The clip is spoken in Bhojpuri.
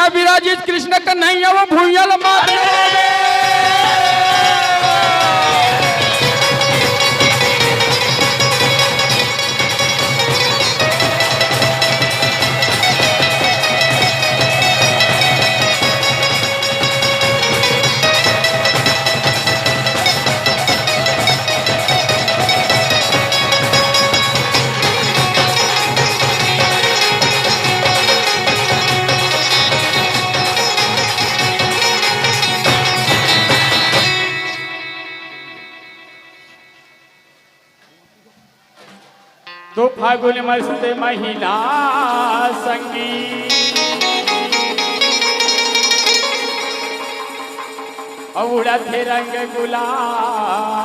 यहाँ विराजित कृष्ण कन्हैया वो भूयल माते। तो फागुन मस्त महिला संगीत उड़त रंग गुलाल।